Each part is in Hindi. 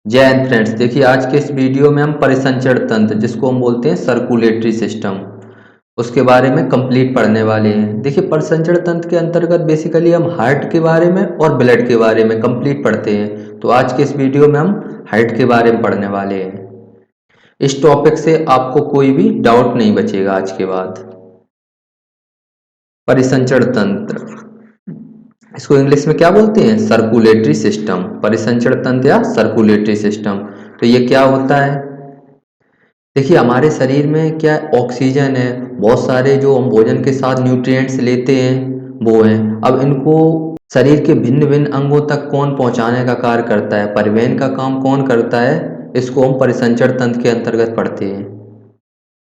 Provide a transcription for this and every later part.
जय हिंद फ्रेंड्स। देखिए आज के इस वीडियो में हम परिसंचरण तंत्र जिसको हम बोलते हैं सर्कुलेटरी सिस्टम उसके बारे में कंप्लीट पढ़ने वाले हैं। देखिए परिसंचरण तंत्र के अंतर्गत बेसिकली हम हार्ट के बारे में और ब्लड के बारे में कंप्लीट पढ़ते हैं। तो आज के इस वीडियो में हम हार्ट के बारे में पढ़ने वाले हैं। इस टॉपिक से आपको कोई भी डाउट नहीं बचेगा आज के बाद। परिसंचरण तंत्र, इसको इंग्लिश में क्या बोलते हैं? Circulatory system. परिसंचरण तंत्र या सर्कुलेटरी सिस्टम। तो ये क्या होता है? देखिए हमारे शरीर में क्या ऑक्सीजन है, बहुत सारे जो हम भोजन के साथ न्यूट्रिएंट्स लेते हैं वो हैं। अब इनको शरीर के भिन्न भिन्न अंगों तक कौन पहुंचाने का कार्य करता है, परिवहन का काम कौन करता है, इसको हम परिसंचरण तंत्र के अंतर्गत पढ़ते हैं।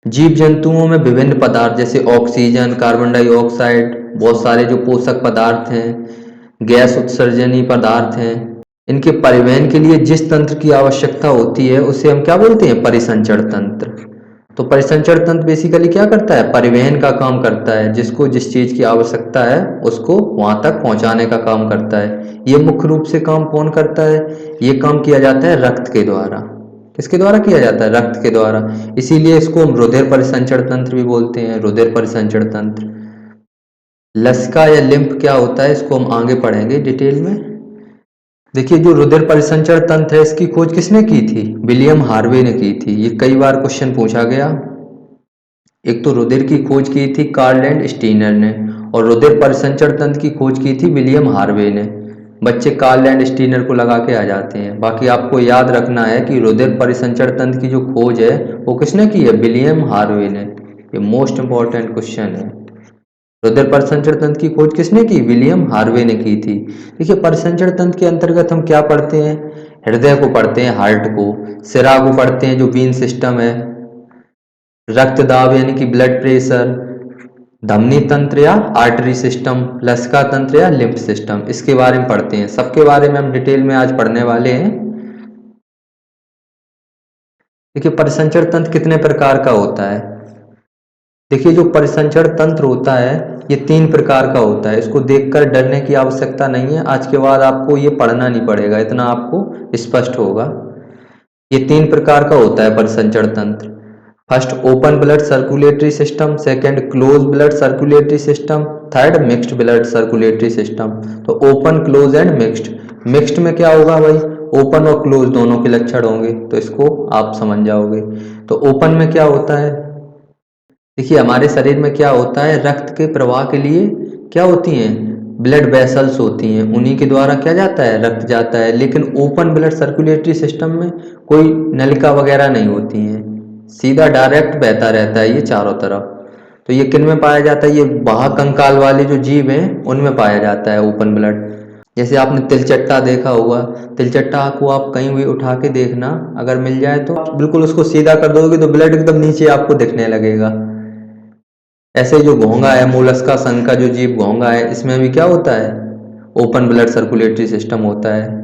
जीव जंतुओं में विभिन्न पदार्थ जैसे ऑक्सीजन, कार्बन डाइऑक्साइड, बहुत सारे जो पोषक पदार्थ हैं, गैस उत्सर्जनी पदार्थ हैं, इनके परिवहन के लिए जिस तंत्र की आवश्यकता होती है उसे हम क्या बोलते हैं? परिसंचरण तंत्र। तो परिसंचरण तंत्र बेसिकली क्या करता है? परिवहन का काम करता है। जिसको जिस चीज की आवश्यकता है उसको वहां तक पहुंचाने का काम करता है। ये मुख्य रूप से काम कौन करता है? ये काम किया जाता है रक्त के द्वारा। किसके द्वारा किया जाता है? रक्त के द्वारा। इसीलिए इसको हम रुधिर परिसंचरण तंत्र भी बोलते हैं। रुधिर परिसंचरण तंत्र। लसिका या लिम्फ क्या होता है इसको हम आगे पढ़ेंगे डिटेल में। देखिए जो रुधिर परिसंचरण तंत्र है इसकी खोज किसने की थी? विलियम हार्वे ने की थी। ये कई बार क्वेश्चन पूछा गया। एक तो रुधिर की खोज की थी कार्ल एंड स्टीनर ने, और रुधिर परिसंचरण तंत्र की खोज की थी विलियम हार्वे ने। बच्चे कार्ल एंड स्टीनर को लगा के आ जाते हैं। बाकी आपको याद रखना है कि रुधिर परिसंचरण तंत्र की जो खोज है वो किसने की है? विलियम हार्वे ने। ये मोस्ट इंपॉर्टेंट क्वेश्चन है। रुधिर परिसंचरण तंत्र की खोज किसने की? विलियम हार्वे ने की थी। देखिए परिसंचरण तंत्र के अंतर्गत हम क्या पढ़ते हैं? हृदय को पढ़ते हैं, हार्ट को। सिरा को पढ़ते हैं जो वीन सिस्टम है। रक्त दाब यानी कि ब्लड प्रेशर। धमनी तंत्र या आर्टरी सिस्टम। लसिका तंत्र या लिम्फ सिस्टम। इसके बारे में पढ़ते हैं। सबके बारे में हम डिटेल में आज पढ़ने वाले हैं। देखिए परिसंचरण तंत्र कितने प्रकार का होता है? देखिए जो परिसंचरण तंत्र होता है ये 3 प्रकार का होता है। इसको देखकर डरने की आवश्यकता नहीं है। आज के बाद आपको ये पढ़ना नहीं पड़ेगा, इतना आपको स्पष्ट होगा। ये 3 प्रकार का होता है परिसंचरण तंत्र। First open blood circulatory system, second close blood circulatory system, third mixed blood circulatory system. तो open, close and mixed. Mixed में क्या होगा भाई? ओपन और क्लोज दोनों के लक्षण होंगे, तो इसको आप समझ जाओगे। तो ओपन में क्या होता है? देखिए हमारे शरीर में क्या होता है, रक्त के प्रवाह के लिए क्या होती हैं? ब्लड वेसल्स होती हैं, उन्हीं के द्वारा क्या जाता है? रक्त जाता है। लेकिन ओपन ब्लड सर्कुलेटरी सिस्टम में कोई नलिका वगैरह नहीं होती हैं, सीधा डायरेक्ट बहता रहता है ये चारों तरफ। तो ये किन में पाया जाता है? ये बाह्य कंकाल वाले जो जीव हैं उनमें पाया जाता है ओपन ब्लड। जैसे आपने तिलचट्टा देखा होगा, तिलचट्टा को आप कहीं भी उठा के देखना, अगर मिल जाए तो बिल्कुल उसको सीधा कर दोगे तो ब्लड एकदम नीचे आपको दिखने लगेगा। ऐसे जो घोंगा है, मोलस्का संघ का जो जीव घोंगा है, इसमें भी क्या होता है? ओपन ब्लड सर्कुलेटरी सिस्टम होता है।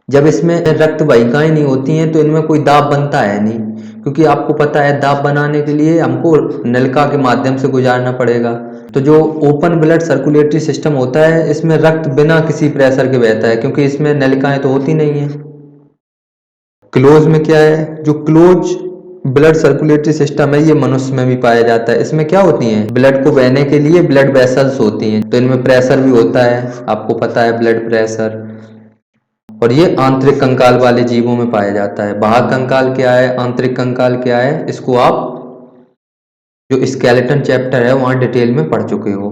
जब इसमें रक्त वाहिकाएं नहीं होती हैं तो इनमें कोई दाब बनता है नहीं, क्योंकि आपको पता है दाब बनाने के लिए हमको नलिका के माध्यम से गुजारना पड़ेगा। तो जो ओपन ब्लड सर्कुलेटरी सिस्टम होता है इसमें रक्त बिना किसी प्रेशर के बहता है, क्योंकि इसमें नलिकाएं तो होती नहीं है। क्लोज में क्या है? जो क्लोज ब्लड सर्कुलेटरी सिस्टम है ये मनुष्य में भी पाया जाता है। इसमें क्या होती हैं? ब्लड को बहने के लिए ब्लड वेसल्स होती हैं, तो इनमें प्रेशर भी होता है, आपको पता है ब्लड प्रेशर। और ये आंतरिक कंकाल वाले जीवों में पाया जाता है। बाह्य कंकाल क्या है, आंतरिक कंकाल क्या है, इसको आप जो स्केलेटन चैप्टर है वहां डिटेल में पढ़ चुके हो।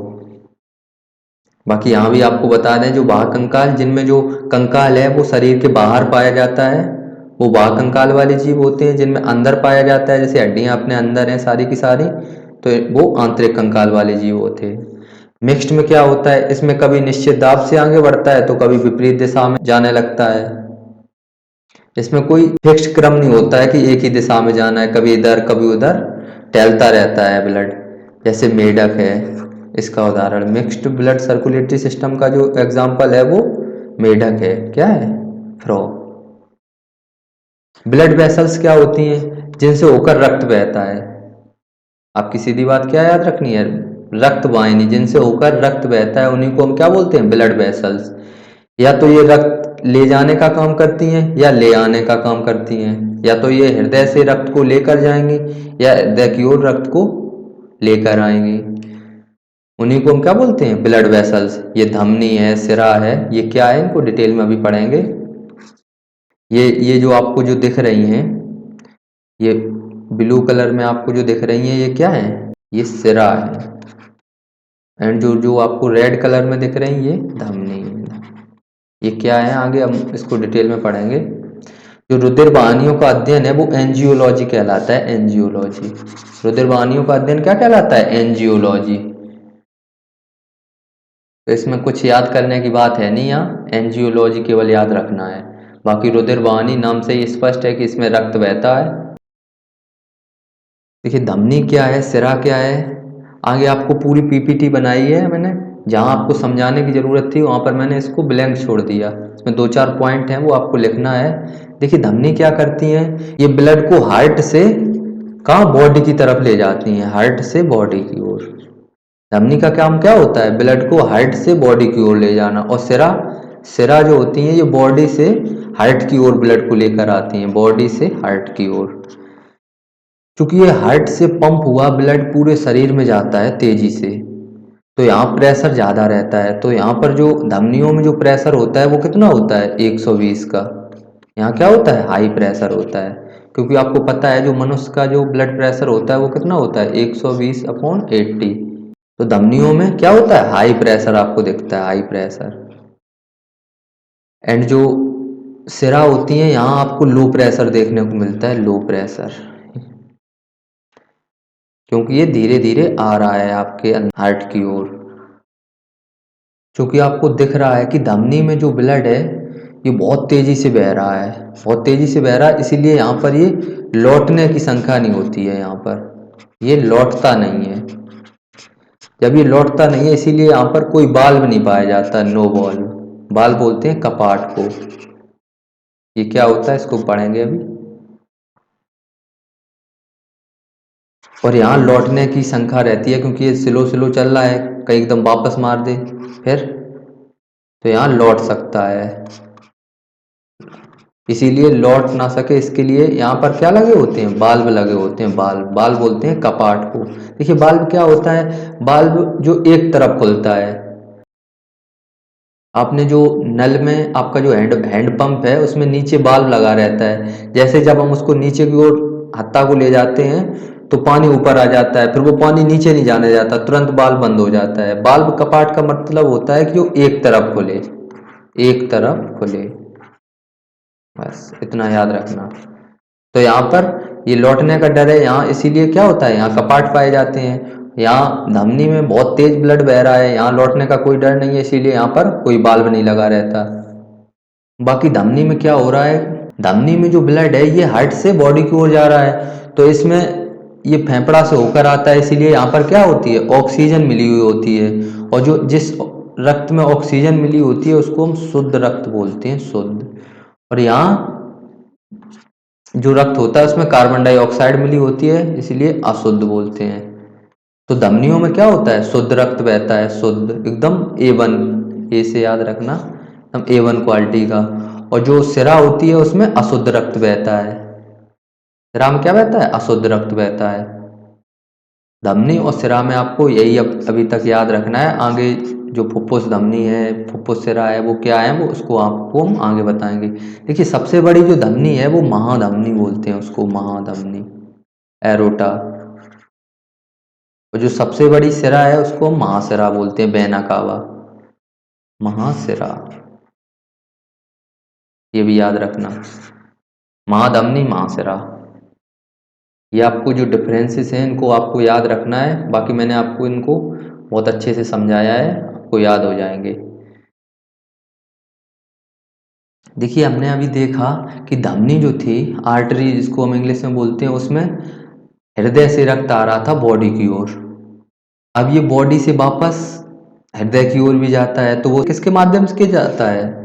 बाकी यहाँ भी आपको बता दें जो बाह्य कंकाल, जिनमें जो कंकाल है वो शरीर के बाहर पाया जाता है, वो बाह्य कंकाल वाले जीव होते हैं। जिनमें अंदर पाया जाता है, जैसे हड्डियां अपने अंदर हैं सारी की सारी, तो वो आंतरिक कंकाल वाले जीव होते हैं। मिक्स्ड में क्या होता है? इसमें कभी निश्चित दाब से आगे बढ़ता है तो कभी विपरीत दिशा में जाने लगता है। इसमें कोई फिक्स्ड क्रम नहीं होता है कि एक ही दिशा में जाना है, कभी इधर कभी उधर टहलता रहता है ब्लड। जैसे मेढक है इसका उदाहरण। मिक्स्ड ब्लड सर्कुलेटरी सिस्टम का जो एग्जाम्पल है वो मेढक है। क्या है? फ्रॉग। ब्लड वेसल्स क्या होती हैं? जिनसे होकर रक्त बहता है। आपकी सीधी बात क्या याद रखनी है? रक्त वाहिनी, जिनसे होकर रक्त बहता है उन्हीं को हम क्या बोलते हैं? Blood vessels. या तो ये रक्त ले जाने का काम करती हैं या ले आने का काम करती हैं, या तो ये हृदय से रक्त को लेकर जाएंगी या हृदय की ओर रक्त को लेकर आएंगी। उन्हीं को हम क्या बोलते हैं? Blood vessels. ये धमनी है, सिरा है, ये क्या है, इनको डिटेल में अभी पढ़ेंगे। ये जो आपको जो दिख रही हैं, ये ब्लू कलर में आपको जो दिख रही हैं, ये क्या है? ये सिरा है। एंड जो जो आपको रेड कलर में दिख रही हैं, ये धमनी है। ये क्या है, आगे हम इसको डिटेल में पढ़ेंगे। जो रुधिर वाहिनियों का अध्ययन है वो एंजियोलॉजी कहलाता है। एंजियोलॉजी, रुधिर वाहिनियों का अध्ययन क्या कहलाता है? एंजियोलॉजी। तो इसमें कुछ याद करने की बात है नहीं, यहाँ एंजियोलॉजी केवल याद रखना है। बाकी रुधिर वाहिनी नाम से ही स्पष्ट है कि इसमें रक्त बहता है। देखिए धमनी क्या है, सिरा क्या है, आगे आपको पूरी पीपीटी बनाई है मैंने। जहाँ आपको समझाने की ज़रूरत थी वहाँ पर मैंने इसको ब्लैंक छोड़ दिया। इसमें 2-4 पॉइंट हैं वो आपको लिखना है। देखिए धमनी क्या करती हैं, ये ब्लड को हार्ट से कहाँ, बॉडी की तरफ ले जाती हैं, हार्ट से बॉडी की ओर। धमनी का काम क्या होता है? ब्लड को हार्ट से बॉडी की ओर ले जाना। और सिरा, सिरा जो होती हैं ये बॉडी से हार्ट की ओर ब्लड को लेकर आती हैं, बॉडी से हार्ट की ओर। क्योंकि ये हार्ट से पंप हुआ ब्लड पूरे शरीर में जाता है तेजी से, तो यहाँ प्रेशर ज़्यादा रहता है। तो यहाँ पर जो धमनियों में जो प्रेशर होता है वो कितना होता है? 120 का। यहाँ क्या होता है? हाई प्रेशर होता है। क्योंकि आपको पता है जो मनुष्य का जो ब्लड प्रेशर होता है वो कितना होता है? 120/80। तो धमनियों में क्या होता है? हाई प्रेशर आपको दिखता है, हाई प्रेशर। एंड जो सिरा होती है यहाँ आपको लो प्रेशर देखने को मिलता है, लो प्रेशर, क्योंकि ये धीरे धीरे आ रहा है आपके हार्ट की ओर। क्योंकि आपको दिख रहा है कि धमनी में जो ब्लड है ये बहुत तेजी से बह रहा है, बहुत तेजी से बह रहा है, इसीलिए यहाँ पर ये लौटने की संख्या नहीं होती है, यहाँ पर ये लौटता नहीं है। जब ये लौटता नहीं है इसीलिए यहाँ पर कोई बाल्ब नहीं पाया जाता, नो बाल्ब। बाल्ब बोलते हैं कपाट को। ये क्या होता है इसको पढ़ेंगे अभी। और यहाँ लौटने की संख्या रहती है क्योंकि ये स्लो स्लो चल रहा है, कहीं एकदम वापस मार दे फिर तो यहाँ लौट सकता है। इसीलिए लौट ना सके इसके लिए यहाँ पर क्या लगे होते हैं? बाल्ब लगे होते हैं। बाल्ब, बाल्ब बोलते हैं कपाट को। देखिए बाल्ब क्या होता है? बाल्ब जो एक तरफ खुलता है। आपने जो नल में आपका जो हैंड पंप है उसमें नीचे बाल्ब लगा रहता है। जैसे जब हम उसको नीचे की ओर हत्था को ले जाते हैं तो पानी ऊपर आ जाता है, फिर वो पानी नीचे नहीं जाने जाता, तुरंत बाल्ब बंद हो जाता है। बाल्ब कपाट का मतलब होता है कि वो एक तरफ खुले, एक तरफ खुले, बस इतना याद रखना। तो यहाँ पर ये लौटने का डर है यहाँ, इसीलिए क्या होता है? यहाँ कपाट पाए जाते हैं। यहाँ धमनी में बहुत तेज ब्लड बह रहा है, यहाँ लौटने का कोई डर नहीं है, इसीलिए यहाँ पर कोई बाल्ब नहीं लगा रहता। बाकी धमनी में क्या हो रहा है? धमनी में जो ब्लड है ये हार्ट से बॉडी की ओर जा रहा है, तो इसमें ये फेफड़ा से होकर आता है, इसीलिए यहाँ पर क्या होती है? ऑक्सीजन मिली हुई होती है। और जो जिस रक्त में ऑक्सीजन मिली होती है उसको हम शुद्ध रक्त बोलते हैं, शुद्ध। और यहाँ जो रक्त होता है उसमें कार्बन डाइऑक्साइड मिली होती है, इसलिए अशुद्ध बोलते हैं। तो धमनियों में क्या होता है? शुद्ध रक्त बहता है, शुद्ध एकदम A1, ए से याद रखना, एकदम A1 क्वालिटी का। और जो सिरा होती है उसमें अशुद्ध रक्त बहता है। सिरा में क्या बहता है? अशुद्ध रक्त बहता है। धमनी और सिरा में आपको यही अभी तक याद रखना है। आगे जो फुफ्फुस धमनी है, फुफ्फुस सिरा है, वो क्या है वो उसको आपको हम आगे बताएंगे। देखिए सबसे बड़ी जो धमनी है वो महाधमनी बोलते हैं उसको, महाधमनी, एरोटा। और जो सबसे बड़ी सिरा है उसको हम महासिरा बोलते हैं, वेना कावा, महासिरा। ये भी याद रखना, महाधमनी, महासिरा। ये आपको जो डिफरेंसेस हैं इनको आपको याद रखना है। बाकी मैंने आपको इनको बहुत अच्छे से समझाया है, आपको याद हो जाएंगे। देखिए हमने अभी देखा कि धमनी जो थी, आर्टरी जिसको हम इंग्लिश में बोलते हैं, उसमें हृदय से रक्त आ रहा था बॉडी की ओर। अब ये बॉडी से वापस हृदय की ओर भी जाता है, तो वो किसके माध्यम से जाता है?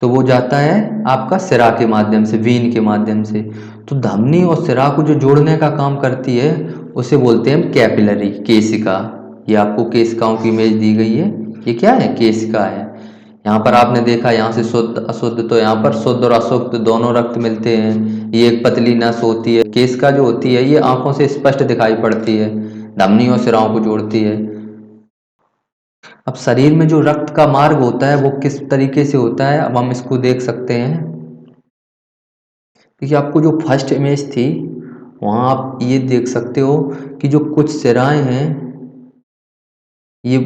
तो वो जाता है आपका सिरा के माध्यम से, वीन के माध्यम से। तो धमनी और सिरा को जो जोड़ने का काम करती है उसे बोलते हैं कैपिलरी, केशिका। ये आपको केशिकाओं की इमेज दी गई है, ये क्या है? केशिका है। यहाँ पर आपने देखा यहाँ से शुद्ध अशुद्ध, तो यहाँ पर शुद्ध और अशुद्ध दोनों रक्त मिलते हैं। ये एक पतली नस होती है, केश का जो होती है ये आंखों से स्पष्ट दिखाई पड़ती है, धमनी और सिराओं को जोड़ती है। अब शरीर में जो रक्त का मार्ग होता है वो किस तरीके से होता है, अब हम इसको देख सकते हैं। देखिए आपको जो फर्स्ट इमेज थी वहाँ आप ये देख सकते हो कि जो कुछ सिराएं हैं, ये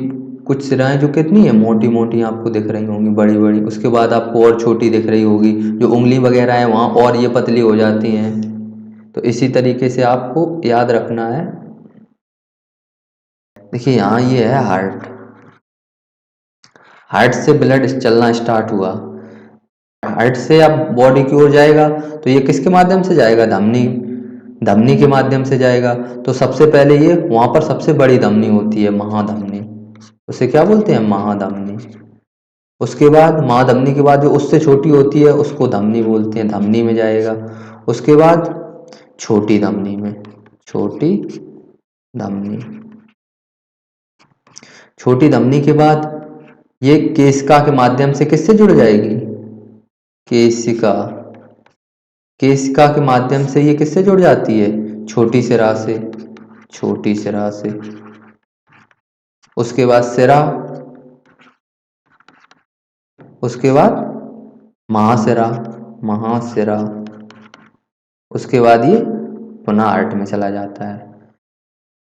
कुछ सिराएं जो कितनी है मोटी मोटी आपको दिख रही होंगी, बड़ी बड़ी, उसके बाद आपको और छोटी दिख रही होगी, जो उंगली वगैरह है वहाँ और ये पतली हो जाती हैं। तो इसी तरीके से आपको याद रखना है। देखिए यहाँ ये है हार्ट, हार्ट से ब्लड चलना स्टार्ट हुआ, हार्ट से अब बॉडी की ओर जाएगा तो ये किसके माध्यम से जाएगा, धमनी, धमनी के माध्यम से जाएगा। तो सबसे पहले ये वहाँ पर सबसे बड़ी धमनी होती है महाधमनी, उसे क्या बोलते हैं, महाधमनी। उसके बाद महाधमनी के बाद जो उससे छोटी होती है उसको धमनी बोलते हैं, धमनी में जाएगा। उसके बाद छोटी धमनी में, छोटी धमनी, छोटी धमनी के बाद ये केशिका के माध्यम से किससे जुड़ जाएगी, केशिका, केशिका के माध्यम से ये किससे जुड़ जाती है, छोटी सिरा से, छोटी सिरा से। उसके बाद सिरा, उसके बाद महासिरा, महासिरा। उसके बाद ये पुनः हार्ट में चला जाता है।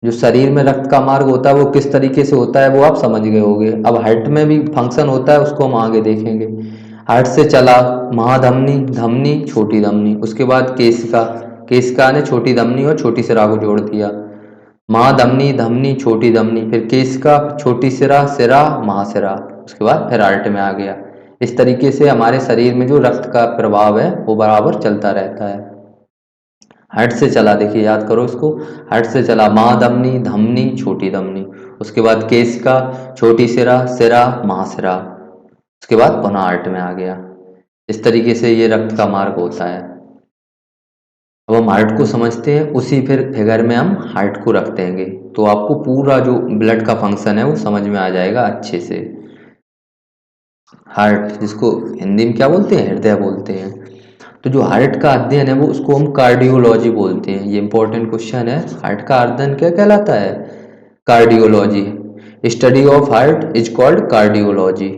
जो शरीर में रक्त का मार्ग होता है वो किस तरीके से होता है वो आप समझ गए होंगे। अब हार्ट में भी फंक्शन होता है, उसको हम आगे देखेंगे। हार्ट से चला महाधमनी, धमनी, छोटी धमनी, उसके बाद केशिका, केशिका ने छोटी धमनी और छोटी सिरा को जोड़ दिया, महाधमनी, धमनी, छोटी धमनी, फिर केशिका, छोटी सिरा, सिरा, महासिरा, उसके बाद फिर हार्ट में आ गया। इस तरीके से हमारे शरीर में जो रक्त का प्रभाव है वो बराबर चलता रहता है। हार्ट से चला, देखिए याद करो इसको, हार्ट से चला महाधमनी, धमनी, छोटी धमनी, उसके बाद केशिका, छोटी सिरा, सिरा, महासिरा, उसके बाद पुनः हार्ट में आ गया। इस तरीके से ये रक्त का मार्ग होता है। अब हम हार्ट को समझते हैं, उसी फिर फिगर में हम हार्ट को रख देंगे तो आपको पूरा जो ब्लड का फंक्शन है वो समझ में आ जाएगा अच्छे से। हार्ट, जिसको हिंदी में क्या बोलते हैं, हृदय बोलते हैं। तो जो हार्ट का अध्ययन है वो उसको हम कार्डियोलॉजी बोलते हैं। ये इंपॉर्टेंट क्वेश्चन है, हार्ट का अध्ययन क्या कहलाता है, cardiology. Study of heart is called cardiology.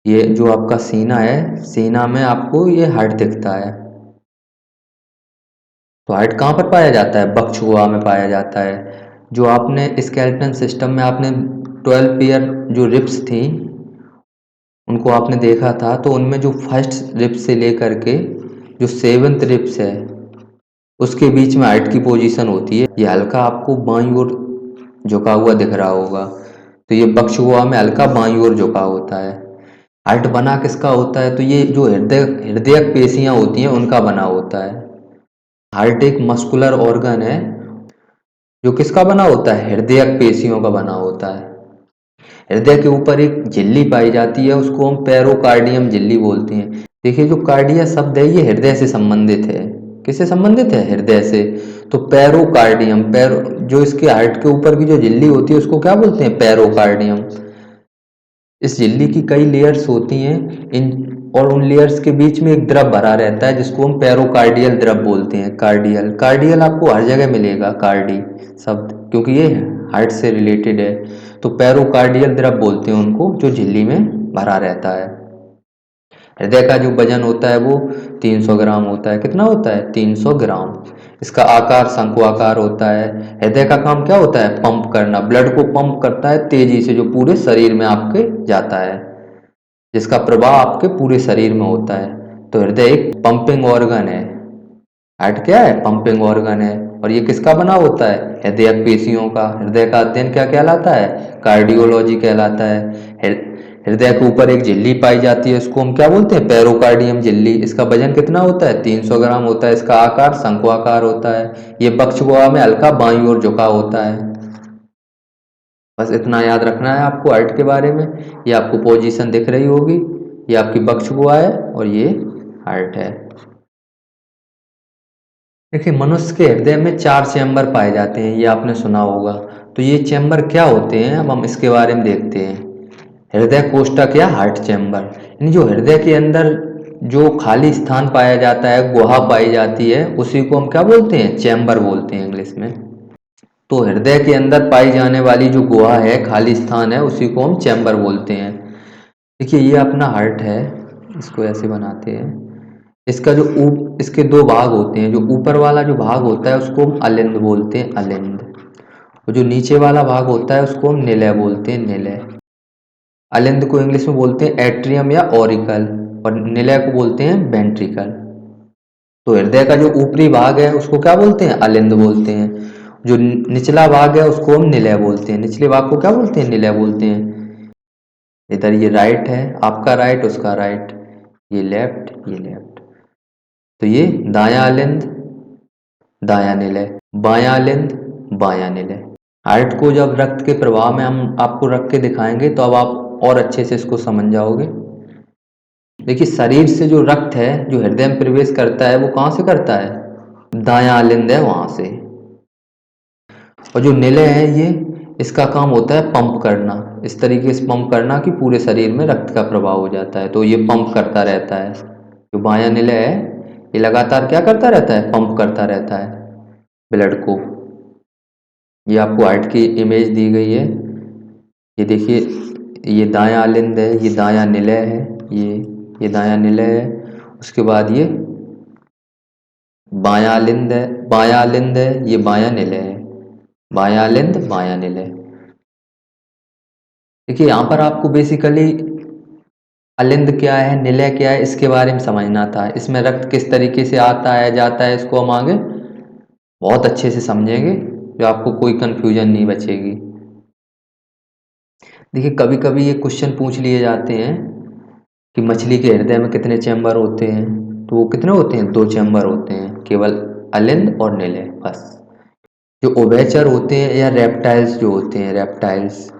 ये जो आपका सीना है, सीना में आपको ये हार्ट दिखता है। तो हार्ट कहाँ पर पाया जाता है, बक्षुआ में पाया जाता है। जो आपने स्केलेटन सिस्टम में आपने 12 पेयर जो रिब्स थी उनको आपने देखा था, तो उनमें जो फर्स्ट रिब्स से लेकर के जो 7th रिब्स है उसके बीच में हार्ट की पोजीशन होती है। ये हल्का आपको बाईं ओर झुका हुआ दिख रहा होगा, तो ये बक्षुआ में हल्का बाईं ओर झुका होता है। हार्ट बना किसका होता है, तो ये जो हृदय हृदयक पेशियां होती हैं उनका बना होता है। हार्ट एक मस्कुलर ऑर्गन है जो किसका बना होता है, हृदयक पेशियों का बना होता है। हृदय के ऊपर एक झिल्ली पाई जाती है, उसको हम पेरोकार्डियम झिल्ली बोलते हैं। देखिए जो कार्डिया शब्द है ये हृदय से संबंधित है, किससे संबंधित है, हृदय से। तो पेरोकार्डियम, पैरो, जो इसके हार्ट के ऊपर की जो झिल्ली होती है उसको क्या बोलते हैं, पेरोकार्डियम। इस झिल्ली की कई लेयर्स होती हैं इन, और उन लेयर्स के बीच में एक द्रव भरा रहता है जिसको हम पेरोकार्डियल द्रव बोलते हैं। कार्डियल, कार्डियल आपको हर जगह मिलेगा कार्डी शब्द, क्योंकि ये हार्ट से रिलेटेड है। तो पेरोकार्डियल द्रव बोलते हैं उनको, जो झिल्ली में भरा रहता है। हृदय का जो वजन होता है वो 300 ग्राम होता है। कितना होता है, 300 ग्राम। इसका आकार शंक्वाकार होता है। हृदय का काम क्या होता है, पंप करना, ब्लड को पंप करता है तेजी से, जो पूरे शरीर में आपके जाता है, जिसका प्रभाव आपके पूरे शरीर में होता है। तो हृदय एक पंपिंग ऑर्गन है। हार्ट क्या है, पंपिंग ऑर्गन है। और ये किसका बना होता है, हृदय पेशियों का। हृदय का अध्ययन क्या कहलाता है, कार्डियोलॉजी कहलाता है। हृदय के ऊपर एक झिल्ली पाई जाती है, उसको हम क्या बोलते हैं, पेरोकार्डियम झिल्ली। इसका वजन कितना होता है, 300 ग्राम होता है। इसका आकार शंक्वाकार होता है। ये बक्षगोआ में हल्का बाईं ओर झुका होता है। बस इतना याद रखना है आपको हार्ट के बारे में। ये आपको पोजीशन दिख रही होगी, ये आपकी बक्षगोआ है और ये हार्ट है। देखिए मनुष्य के हृदय में 4 चैम्बर पाए जाते हैं, ये आपने सुना होगा। तो ये चैम्बर क्या होते हैं, अब हम इसके बारे में देखते हैं। हृदय कोष्ठक या हार्ट चैम्बर, यानी जो हृदय के अंदर जो खाली स्थान पाया जाता है, गुहा पाई जाती है, उसी को हम क्या बोलते हैं? चैम्बर बोलते हैं इंग्लिश में। तो हृदय के अंदर पाई जाने वाली जो गुहा है, खाली स्थान है, उसी को हम चैम्बर बोलते हैं। देखिए ये अपना हार्ट है, इसको ऐसे बनाते हैं। इसका जो इसके दो भाग होते हैं। जो ऊपर वाला जो भाग होता है उसको हम अलिंद बोलते हैं, अलिंद। और जो नीचे वाला भाग होता है उसको हम निलय बोलते हैं, निलय। अलिंद को इंग्लिश में बोलते हैं एट्रियम या ऑरिकल, और निलय को बोलते हैं वेंट्रिकल। तो हृदय का जो ऊपरी भाग है उसको क्या बोलते हैं? अलिंद बोलते हैं। जो निचला भाग है उसको हम निलय बोलते हैं। निचले भाग को क्या बोलते हैं? निलय बोलते हैं। इधर ये राइट है, आपका राइट, उसका राइट, ये लेफ्ट, ये लेफ्ट। तो ये दायां अलिंद, दायां निलय, बायां अलिंद, बायां निलय। हार्ट को जब रक्त के प्रवाह में हम आपको रख के दिखाएंगे तो अब आप और अच्छे से इसको समझ जाओगे। देखिए शरीर से जो रक्त है जो हृदय में प्रवेश करता है वो कहाँ से करता है? दायां अलिंद है वहां से। और जो निलय है ये, इसका काम होता है पंप करना, इस तरीके से पंप करना कि पूरे शरीर में रक्त का प्रवाह हो जाता है। तो ये पंप करता रहता है। जो बायां निलय है ये लगातार क्या करता रहता है? पंप करता रहता है ब्लड को। ये आपको हार्ट की इमेज दी गई है। ये देखिए, ये दायां अलिंद है, ये दायां निलय है, ये दायां निलय है। उसके बाद ये बायां अलिंद है, बायां अलिंद है, ये बायां निलय है, बायां अलिंद, बायां निलय। देखिए यहाँ पर आपको बेसिकली अलिंद क्या है, निलय क्या है, इसके बारे में समझना था। इसमें रक्त किस तरीके से आता है जाता है, इसको हम आगे बहुत अच्छे से समझेंगे, जो आपको कोई कंफ्यूजन नहीं बचेगी। देखिए कभी कभी ये क्वेश्चन पूछ लिए जाते हैं कि मछली के हृदय में कितने चैम्बर होते हैं। तो वो कितने होते हैं? 2 चैम्बर होते हैं, केवल अलिंद और निलय, बस। जो उभयचर होते हैं या रेप्टाइल्स जो होते हैं, रेप्टाइल्स,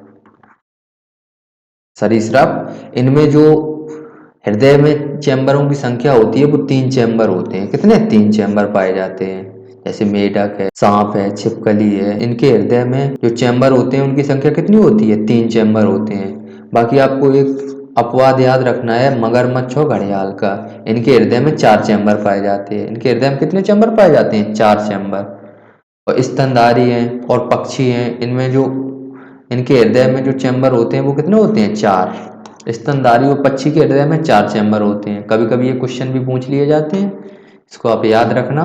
सरीसृप, इनमें जो हृदय में चैम्बरों की संख्या होती है वो 3 चैम्बर होते हैं। कितने? 3 चैम्बर पाए जाते हैं। जैसे मेढक है, सांप है, छिपकली है, इनके हृदय में जो चैम्बर होते हैं उनकी संख्या कितनी होती है? 3 चैम्बर होते हैं। बाकी आपको एक अपवाद याद रखना है, मगरमच्छ और घड़ियाल का। इनके हृदय में 4 चैम्बर पाए जाते हैं। इनके हृदय में कितने चैम्बर पाए जाते हैं? 4 चैम्बर। और स्तनधारी हैं और पक्षी हैं, इनमें जो इनके हृदय में जो चैम्बर होते हैं वो कितने होते हैं? 4। स्तनधारी और पक्षी के हृदय में 4 चैम्बर होते हैं। कभी कभी ये क्वेश्चन भी पूछ लिए जाते हैं, इसको आप याद रखना।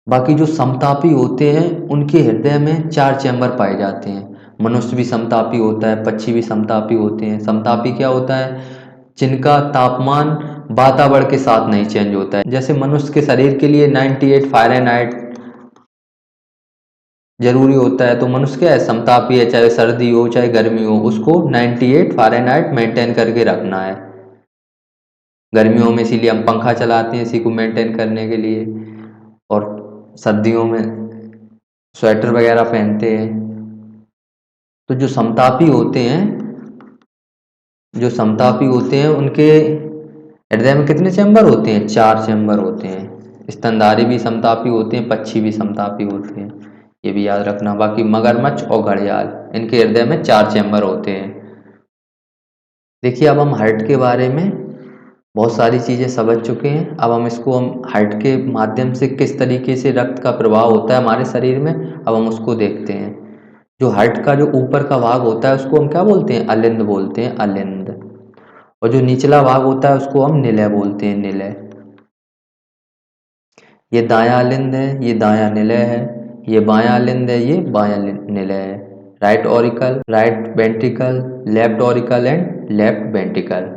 बाकी जो समतापी होते हैं उनके हृदय में 4 चैम्बर पाए जाते हैं। मनुष्य भी समतापी होता है, पक्षी भी समतापी होते हैं। समतापी क्या होता है? जिनका तापमान वातावरण के साथ नहीं चेंज होता है। जैसे मनुष्य के शरीर के लिए 98 फ़ारेनहाइट जरूरी होता है, तो मनुष्य क्या है? समतापी है, चाहे सर्दी हो चाहे गर्मी हो, उसको 98 फ़ारेनहाइट मेंटेन करके रखना है। गर्मियों में इसीलिए हम पंखा चलाते हैं, इसी को मेंटेन करने के लिए। और सर्दियों में स्वेटर वगैरह पहनते हैं। तो जो समतापी होते हैं उनके हृदय में कितने चैम्बर होते हैं? 4 चैम्बर होते हैं। स्तनधारी भी समतापी होते हैं, पक्षी भी समतापी होते हैं, ये भी याद रखना। बाकी मगरमच्छ और घड़ियाल, इनके हृदय में 4 चैम्बर होते हैं। देखिए अब हम हार्ट के बारे में बहुत सारी चीज़ें समझ चुके हैं। अब हम हार्ट के माध्यम से किस तरीके से रक्त का प्रवाह होता है हमारे शरीर में, अब हम उसको देखते हैं। जो हार्ट का जो ऊपर का भाग होता है उसको हम क्या बोलते हैं? अलिंद बोलते हैं, अलिंद। और जो निचला भाग होता है उसको हम निलय बोलते हैं, निलय। ये दायां अलिंद है, ये दायां निलय है, ये बायां अलिंद है, ये बायां निलय है। Right auricle, right ventricle, left auricle and left ventricle.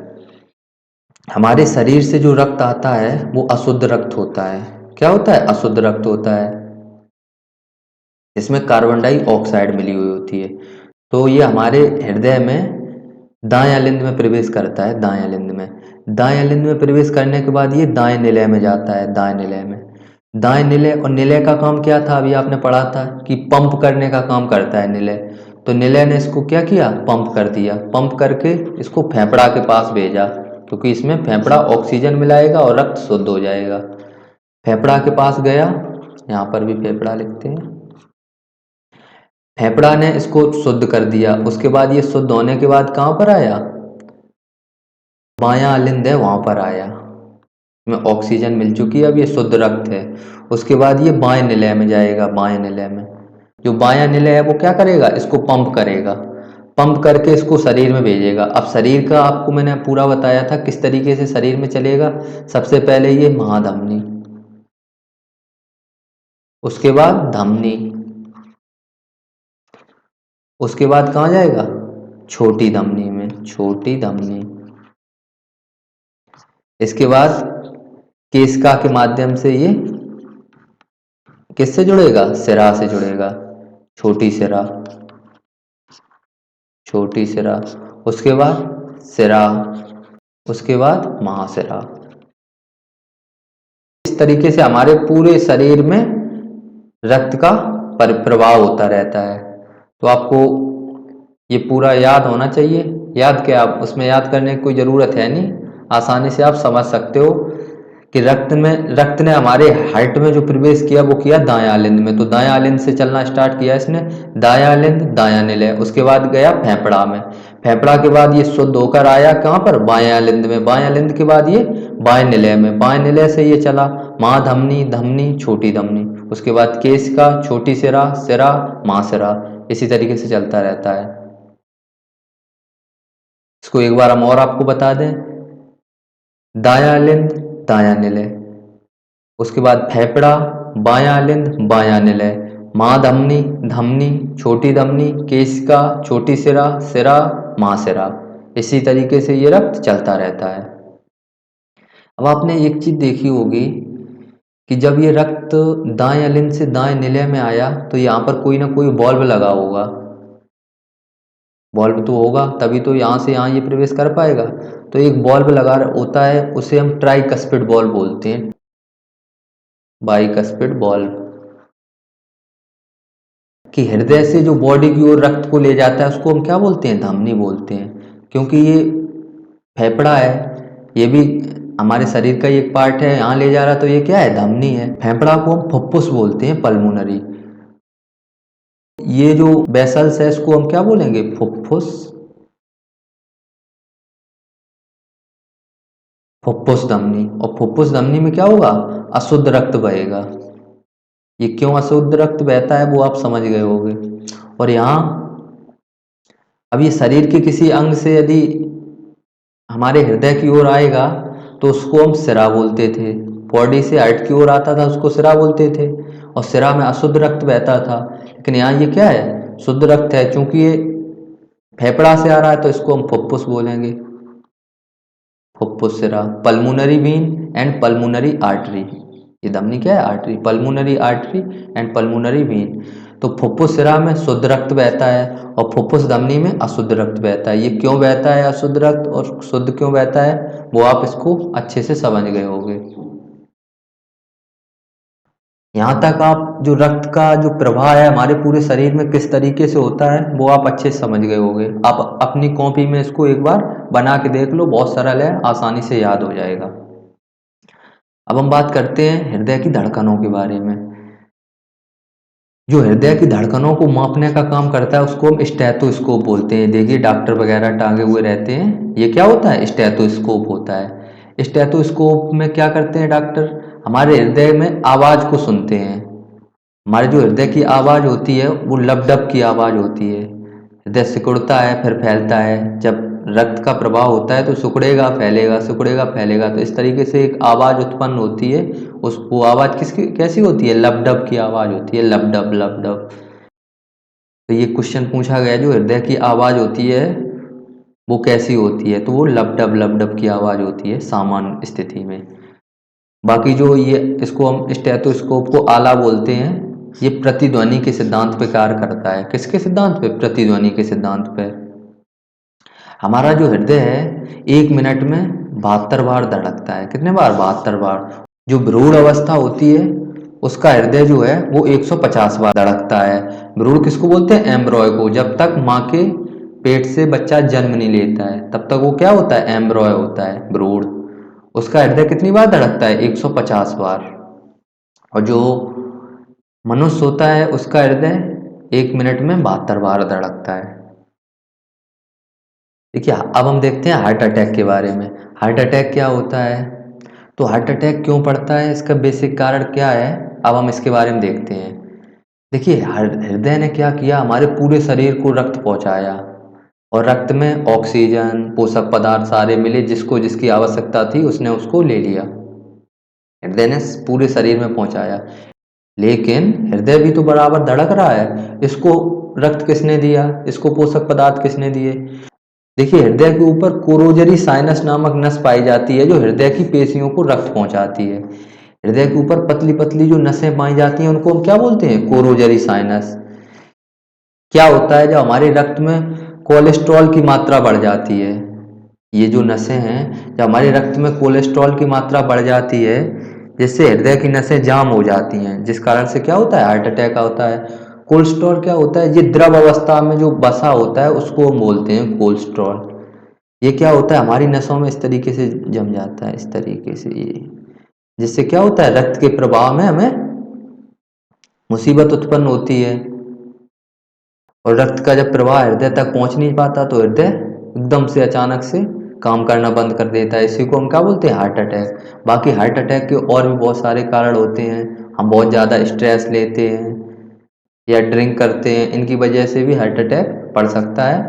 हमारे शरीर से जो रक्त आता है वो अशुद्ध रक्त होता है। क्या होता है? अशुद्ध रक्त होता है। इसमें कार्बन डाइऑक्साइड मिली हुई होती है। तो ये हमारे हृदय में दाएं अलिंद में प्रवेश करता है, दाएं अलिंद में। दाएं अलिंद में प्रवेश करने के बाद ये दाएं निलय में जाता है, दाएं निलय में। दाएं निलय, और निलय का काम क्या था? अभी आपने पढ़ा था कि पंप करने का काम करता है निलय। तो निलय ने इसको क्या किया? पंप कर दिया। पंप करके इसको फेफड़ा के पास भेजा, क्योंकि इसमें फेफड़ा ऑक्सीजन मिलाएगा और रक्त शुद्ध हो जाएगा। फेफड़ा के पास गया, यहाँ पर भी फेफड़ा लिखते हैं। फेफड़ा ने इसको शुद्ध कर दिया, उसके बाद ये शुद्ध होने के बाद कहाँ पर आया, बायां अलिंद है वहां पर आया, में ऑक्सीजन मिल चुकी है, अब ये शुद्ध रक्त है। उसके बाद ये बाएं निलय में जाएगा, बाएं निलय में जो बायां निलय है वो क्या करेगा, इसको पंप करेगा, पंप करके इसको शरीर में भेजेगा। अब शरीर का आपको मैंने पूरा बताया था किस तरीके से शरीर में चलेगा। सबसे पहले ये महाधमनी, उसके बाद धमनी, उसके बाद कहाँ जाएगा, छोटी धमनी में, छोटी धमनी। इसके बाद केशिका के माध्यम से ये किससे जुड़ेगा, सिरा से जुड़ेगा, छोटी सिरा, छोटी सिरा। उसके बाद सिरा, उसके बाद महासिरा। इस तरीके से हमारे पूरे शरीर में रक्त का प्रवाह होता रहता है। तो आपको ये पूरा याद होना चाहिए। याद क्या, आप उसमें याद करने की कोई ज़रूरत है नहीं, आसानी से आप समझ सकते हो कि रक्त ने हमारे हार्ट में जो प्रवेश किया वो किया दायां आलिंद में। तो दायां आलिंद से चलना स्टार्ट किया इसने, दायां आलिंद, दायां निलय, उसके बाद गया फेफड़ा में, फेफड़ा के बाद ये शुद्ध होकर आया कहाँ पर, बायां आलिंद में, बायां आलिंद के बाद ये बाएं निलय में, बाएं निलय से ये चला महाधमनी, धमनी, छोटी धमनी, उसके बाद केशिका, छोटी सिरा, सिरा, महासिरा। इसी तरीके से चलता रहता है। इसको एक बार हम और आपको बता दें, दायां लिंद, दायां निलय, उसके बाद फेफड़ा, बायां लिंद, बायां निलय, महाधमनी, धमनी, छोटी धमनी, केशिका, छोटी सिरा, सिरा, महासिरा। इसी तरीके से ये रक्त चलता रहता है। अब आपने एक चीज देखी होगी कि जब ये रक्त दाएं लिंद से दाएं निलय में आया तो यहाँ पर कोई ना कोई बल्ब लगा होगा, बल्ब तो होगा तभी तो यहाँ से यहाँ ये प्रवेश कर पाएगा। तो एक बल्ब लगा होता है, उसे हम ट्राइकस्पिड बल्ब बोलते हैं, बाइकस्पिड बल्ब। कि हृदय से जो बॉडी की ओर रक्त को ले जाता है उसको हम क्या बोलते हैं, धमनी बोलते हैं। क्योंकि ये फेफड़ा है, ये भी हमारे शरीर का ही एक पार्ट है, यहाँ ले जा रहा तो ये क्या है, धमनी है। फेफड़ा को हम फुफ्फुस बोलते हैं, पल्मोनरी। ये जो वेसल्स है इसको हम क्या बोलेंगे, फुफ्फुस, फुफ्फुस धमनी। और फुफ्फुस धमनी में क्या होगा, अशुद्ध रक्त बहेगा। ये क्यों अशुद्ध रक्त बहता है वो आप समझ गए होंगे। और यहाँ अब ये शरीर के किसी अंग से यदि हमारे हृदय की ओर आएगा तो उसको हम सिरा बोलते थे, बॉडी से हार्ट की ओर आता था उसको सिरा बोलते थे, और सिरा में अशुद्ध रक्त बहता था। लेकिन यहाँ ये क्या है, शुद्ध रक्त है। चूंकि ये फेफड़ा से आ रहा है तो इसको हम फुफ्फुस बोलेंगे, फुफ्फुस सिरा। Pulmonary Wien and pulmonary artery, ये धमनी क्या है, artery, pulmonary artery and pulmonary Wien. तो फुफ्फुस सिरा में शुद्ध रक्त बहता है और फुफ्फुस धमनी में अशुद्ध रक्त बहता है। ये क्यों बहता है अशुद्ध रक्त और शुद्ध क्यों बहता है वो आप इसको अच्छे से समझ गए होंगे। यहाँ तक आप जो रक्त का जो प्रवाह है हमारे पूरे शरीर में किस तरीके से होता है वो आप अच्छे से समझ गए होंगे। आप अपनी कॉपी में इसको एक बार बना के देख लो, बहुत सरल है, आसानी से याद हो जाएगा। अब हम बात करते हैं हृदय की धड़कनों के बारे में। जो हृदय की धड़कनों को मापने का काम करता है उसको हम स्टेथोस्कोप बोलते हैं। देखिए डॉक्टर वगैरह टांगे हुए रहते हैं, ये क्या होता है, स्टेथोस्कोप होता है। स्टेथोस्कोप में क्या करते हैं डॉक्टर, हमारे हृदय में आवाज को सुनते हैं। हमारे जो हृदय की आवाज होती है वो लबडब की आवाज होती है। हृदय सिकुड़ता है फिर फैलता है, जब रक्त का प्रवाह होता है तो सिकुड़ेगा फैलेगा, सिकुड़ेगा फैलेगा, तो इस तरीके से एक आवाज उत्पन्न होती है। उस वो आवाज किसकी कैसी होती है, लबडब की आवाज होती है, लबडब लबडब। तो ये क्वेश्चन पूछा गया जो हृदय की आवाज होती है वो कैसी होती है, तो वो लबडब लबडब की आवाज होती है सामान्य स्थिति में। बाकी जो ये इसको हम स्टेथोस्कोप को आला बोलते हैं, ये प्रतिध्वनि के सिद्धांत पे कार्य करता है। किसके सिद्धांत पे, प्रतिध्वनि के सिद्धांत पे। हमारा जो हृदय है 1 मिनट में 72 बार धड़कता है। कितने बार, 72 बार। जो भ्रूण अवस्था होती है उसका हृदय जो है वो 150 बार धड़कता है। भ्रूण किसको बोलते हैं, एम्ब्रॉय को। जब तक माँ के पेट से बच्चा जन्म नहीं लेता है तब तक वो क्या होता है, एम्ब्रॉय होता है, भ्रूण। उसका हृदय कितनी बार धड़कता है, 150 बार। और जो मनुष्य होता है उसका हृदय 1 मिनट में 72 बार धड़कता है। देखिए अब हम देखते हैं हार्ट अटैक के बारे में। हार्ट अटैक क्या होता है, तो हार्ट अटैक क्यों पड़ता है, इसका बेसिक कारण क्या है, अब हम इसके बारे में देखते हैं। देखिए हृदय ने क्या किया, हमारे पूरे शरीर को रक्त पहुंचाया और रक्त में ऑक्सीजन पोषक पदार्थ सारे मिले, जिसको जिसकी आवश्यकता थी उसने उसको ले लिया, हृदय ने पूरे शरीर में पहुंचाया। लेकिन हृदय भी तो बराबर धड़क रहा है, इसको रक्त किसने दिया, इसको पोषक पदार्थ किसने दिए। देखिए हृदय के ऊपर कोरोजरी साइनस नामक नस पाई जाती है जो हृदय की पेशियों को रक्त पहुंचाती है। हृदय के ऊपर पतली पतली जो नसें पाई जाती हैं उनको हम क्या बोलते हैं, कोरोजरी साइनस। क्या होता है, जब हमारे रक्त में कोलेस्ट्रॉल की मात्रा बढ़ जाती है, ये जो नसें हैं, जब हमारे रक्त में कोलेस्ट्रॉल की मात्रा बढ़ जाती है जिससे हृदय की नसें जाम हो जाती हैं, जिस कारण से क्या होता है, हार्ट अटैक होता है। कोलेस्ट्रॉल क्या होता है, ये द्रव अवस्था में जो बसा होता है उसको हम बोलते हैं कोलेस्ट्रॉल। ये क्या होता है, हमारी नसों में इस तरीके से जम जाता है, इस तरीके से ये, जिससे क्या होता है, रक्त के प्रवाह में हमें मुसीबत उत्पन्न होती है और रक्त का जब प्रवाह हृदय तक पहुंच नहीं पाता तो हृदय एकदम से अचानक से काम करना बंद कर देता है। इसी को हम क्या बोलते हैं, हार्ट अटैक। बाकी हार्ट अटैक के और भी बहुत सारे कारण होते हैं। हम बहुत ज़्यादा स्ट्रेस लेते हैं या ड्रिंक करते हैं, इनकी वजह से भी हार्ट अटैक पड़ सकता है।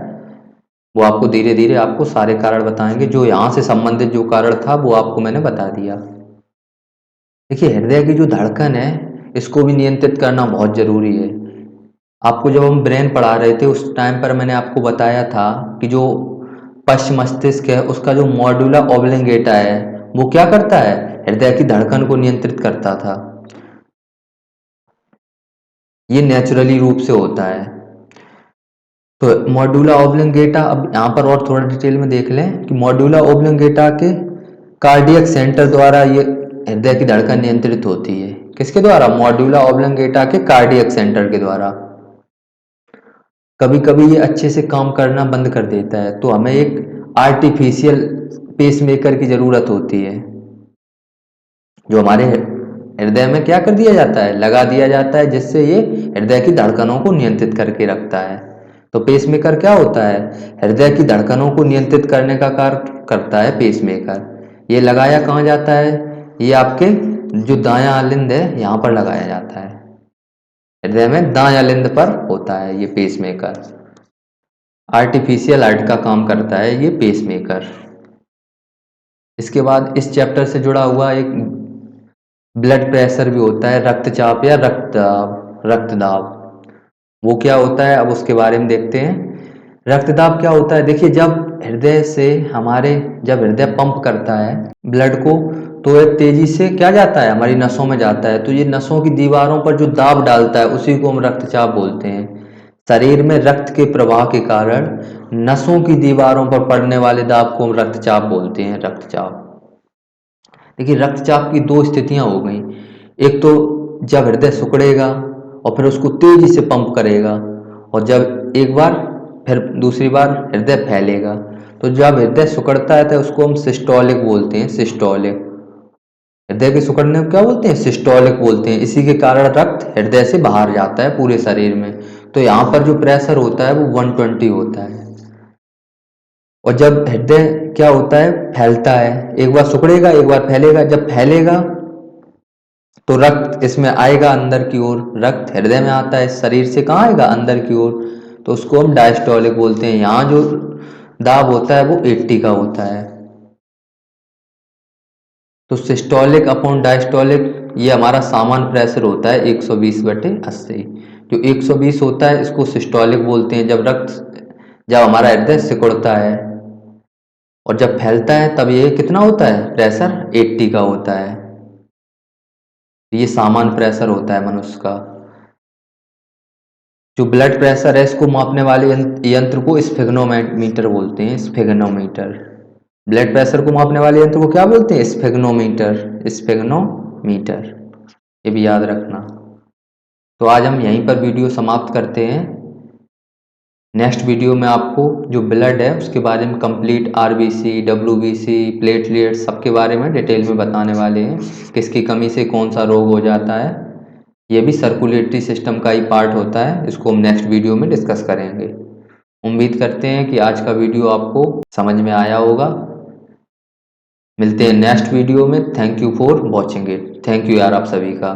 वो आपको धीरे धीरे आपको सारे कारण बताएंगे, जो यहाँ से संबंधित जो कारण था वो आपको मैंने बता दिया। देखिए हृदय की जो धड़कन है इसको भी नियंत्रित करना बहुत ज़रूरी है। आपको जब हम ब्रेन पढ़ा रहे थे उस टाइम पर मैंने आपको बताया था कि जो पश्च मस्तिष्क है उसका जो मॉड्यूला ऑब्लिंगेटा है वो क्या करता है, हृदय की धड़कन को नियंत्रित करता था। ये नेचुरली रूप से होता है। तो मॉड्यूला ऑब्लिंगेटा, अब यहाँ पर और थोड़ा डिटेल में देख लें कि मॉड्यूला ऑब्लिंगेटा के कार्डियक सेंटर द्वारा ये हृदय की धड़कन नियंत्रित होती है। किसके द्वारा, मॉड्यूला ऑब्लिंगेटा के कार्डियक सेंटर के द्वारा। कभी कभी ये अच्छे से काम करना बंद कर देता है तो हमें एक आर्टिफिशियल पेसमेकर की ज़रूरत होती है, जो हमारे हृदय में क्या कर दिया जाता है, लगा दिया जाता है, जिससे ये हृदय की धड़कनों को नियंत्रित करके रखता है। तो पेसमेकर क्या होता है, हृदय की धड़कनों को नियंत्रित करने का कार्य करता है पेसमेकर। ये लगाया कहाँ जाता है, ये आपके जो दायां लिंद है यहाँ पर लगाया जाता है, हृदय में दायां लिंद पर होता है ये पेसमेकर। आर्टिफिशियल हार्ट का काम करता है ये पेसमेकर। इसके बाद इस चैप्टर से जुड़ा हुआ एक ब्लड प्रेशर भी होता है, रक्तचाप या रक्तदाब। रक्तदाब वो क्या होता है, अब उसके बारे में देखते हैं। रक्तदाब क्या होता है, देखिए जब हृदय से हमारे जब हृदय पंप करता है ब्लड को तो ये तेजी से क्या जाता है, हमारी नसों में जाता है, तो ये नसों की दीवारों पर जो दाब डालता है उसी को हम रक्तचाप बोलते हैं। शरीर में रक्त के प्रवाह के कारण नसों की दीवारों पर पड़ने वाले दाब को हम रक्तचाप बोलते हैं, रक्तचाप। देखिए रक्तचाप की दो स्थितियां हो गई, एक तो जब हृदय सिकुड़ेगा और फिर उसको तेजी से पंप करेगा, और जब एक बार फिर दूसरी बार हृदय फैलेगा। तो जब हृदय सिकुड़ता है तो उसको हम सिस्टोलिक बोलते हैं, सिस्टोलिक। हृदय के सिकुड़ने को क्या बोलते हैं, सिस्टोलिक बोलते हैं। इसी के कारण रक्त हृदय से बाहर जाता है पूरे शरीर में। तो यहाँ पर जो प्रेशर होता है वो 120 होता है। और जब हृदय क्या होता है, फैलता है, एक बार सिकुड़ेगा एक बार फैलेगा, जब फैलेगा तो रक्त इसमें आएगा अंदर की ओर, रक्त हृदय में आता है, शरीर से कहाँ आएगा, अंदर की ओर, तो उसको हम डायस्टोलिक बोलते हैं। यहाँ जो दाब होता है वो 80 का होता है। तो सिस्टोलिक अपॉन डायस्टोलिक ये हमारा सामान्य प्रेशर होता है 120/80। जो 120 होता है इसको सिस्टोलिक बोलते हैं, जब हमारा हृदय सिकुड़ता है, और जब फैलता है तब ये कितना होता है, प्रेशर 80 का होता है। ये सामान्य प्रेशर होता है मनुष्य का। जो ब्लड प्रेशर है इसको मापने वाले यंत्र को स्फिग्नोमीटर बोलते हैं, स्फिग्नोमीटर। ब्लड प्रेशर को मापने वाले यंत्र को क्या बोलते हैं, स्फिग्नोमीटर, स्फिग्नोमीटर। ये भी याद रखना। तो आज हम यहीं पर वीडियो समाप्त करते हैं। नेक्स्ट वीडियो में आपको जो ब्लड है उसके बारे में कंप्लीट आरबीसी, डब्ल्यूबीसी, प्लेटलेट्स सबके बारे में डिटेल में बताने वाले हैं, किसकी कमी से कौन सा रोग हो जाता है। ये भी सर्कुलेटरी सिस्टम का ही पार्ट होता है। इसको हम नेक्स्ट वीडियो में डिस्कस करेंगे। उम्मीद करते हैं कि आज का वीडियो आपको समझ में आया होगा। मिलते हैं नेक्स्ट वीडियो में। Thank you for watching it. Thank you यार आप सभी का।